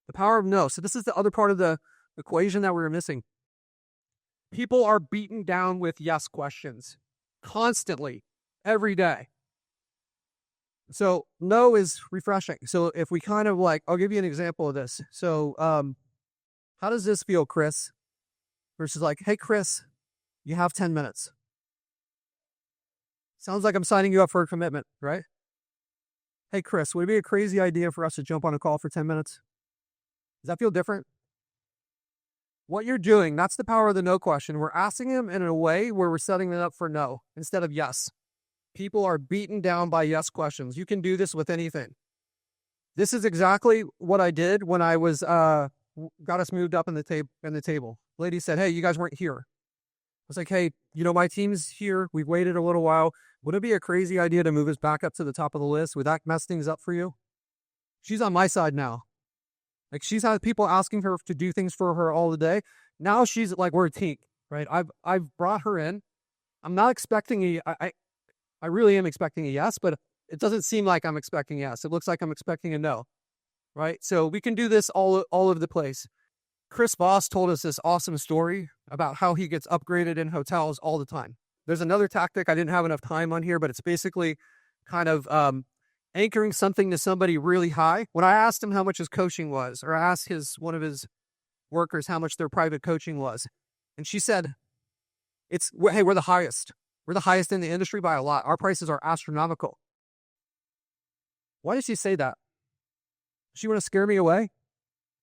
The power of no. So this is the other part of the equation that we were missing. People are beaten down with yes questions constantly, every day. So no is refreshing. So if we kind of like, I'll give you an example of this. So how does this feel, Chris? Versus like, hey, Chris, you have 10 minutes. Sounds like I'm signing you up for a commitment, right? Hey, Chris, would it be a crazy idea for us to jump on a call for 10 minutes? Does that feel different? What you're doing, that's the power of the no question. We're asking him in a way where we're setting it up for no instead of yes. People are beaten down by yes questions. You can do this with anything. This is exactly what I did when I was got us moved up in the table. Lady said, hey, you guys weren't here. I was like, hey, my team's here. We've waited a little while. Would it be a crazy idea to move us back up to the top of the list? Would that mess things up for you? She's on my side now. Like, she's had people asking her to do things for her all the day. Now she's like, we're a team, right? I've brought her in. I'm not expecting I really am expecting a yes, but it doesn't seem like I'm expecting a yes. It looks like I'm expecting a no, right? So we can do this all over the place. Chris Voss told us this awesome story about how he gets upgraded in hotels all the time. There's another tactic I didn't have enough time on here, but it's basically kind of anchoring something to somebody really high. When I asked him how much his coaching was, or I asked one of his workers how much their private coaching was, and she said, hey, we're the highest. We're the highest in the industry by a lot. Our prices are astronomical. Why did she say that? Does she want to scare me away?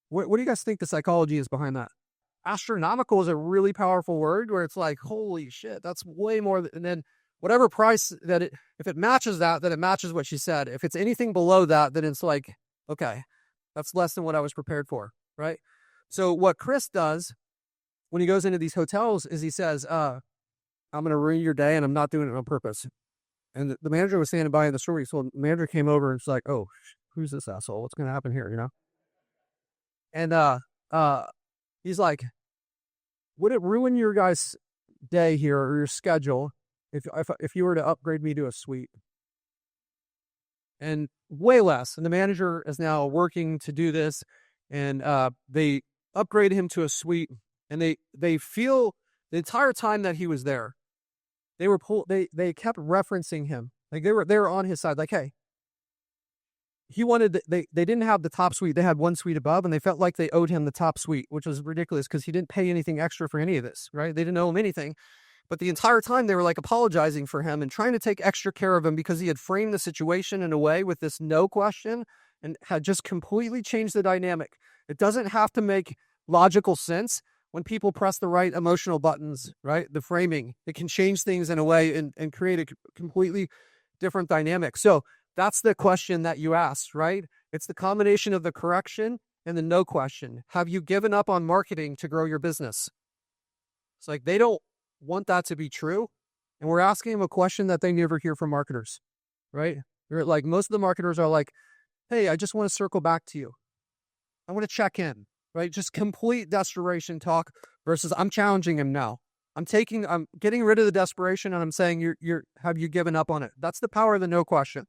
What do you guys think the psychology is behind that? Astronomical is a really powerful word where it's like, holy shit, that's way more. And then whatever price if it matches that, then it matches what she said. If it's anything below that, then it's like, okay, that's less than what I was prepared for, right? So what Chris does when he goes into these hotels is he says, I'm going to ruin your day and I'm not doing it on purpose. And the manager was standing by in the story. So the manager came over and was like, oh, who's this asshole? What's going to happen here, And he's like, would it ruin your guys' day here or your schedule if you were to upgrade me to a suite? And way less. And the manager is now working to do this, and they upgraded him to a suite. And they feel the entire time that he was there, they kept referencing him. Like they were on his side. Like, hey, they didn't have the top suite. They had one suite above, and they felt like they owed him the top suite, which was ridiculous because he didn't pay anything extra for any of this, right? They didn't owe him anything. But the entire time they were like apologizing for him and trying to take extra care of him because he had framed the situation in a way with this no question and had just completely changed the dynamic. It doesn't have to make logical sense when people press the right emotional buttons, right? The framing, it can change things in a way and create a completely different dynamic. So that's the question that you asked, right? It's the combination of the correction and the no question. Have you given up on marketing to grow your business? It's like they don't want that to be true. And we're asking them a question that they never hear from marketers, right? They're like, most of the marketers are like, hey, I just want to circle back to you. I want to check in, right? Just complete desperation talk versus I'm challenging him now. I'm getting rid of the desperation and I'm saying, have you given up on it? That's the power of the no question.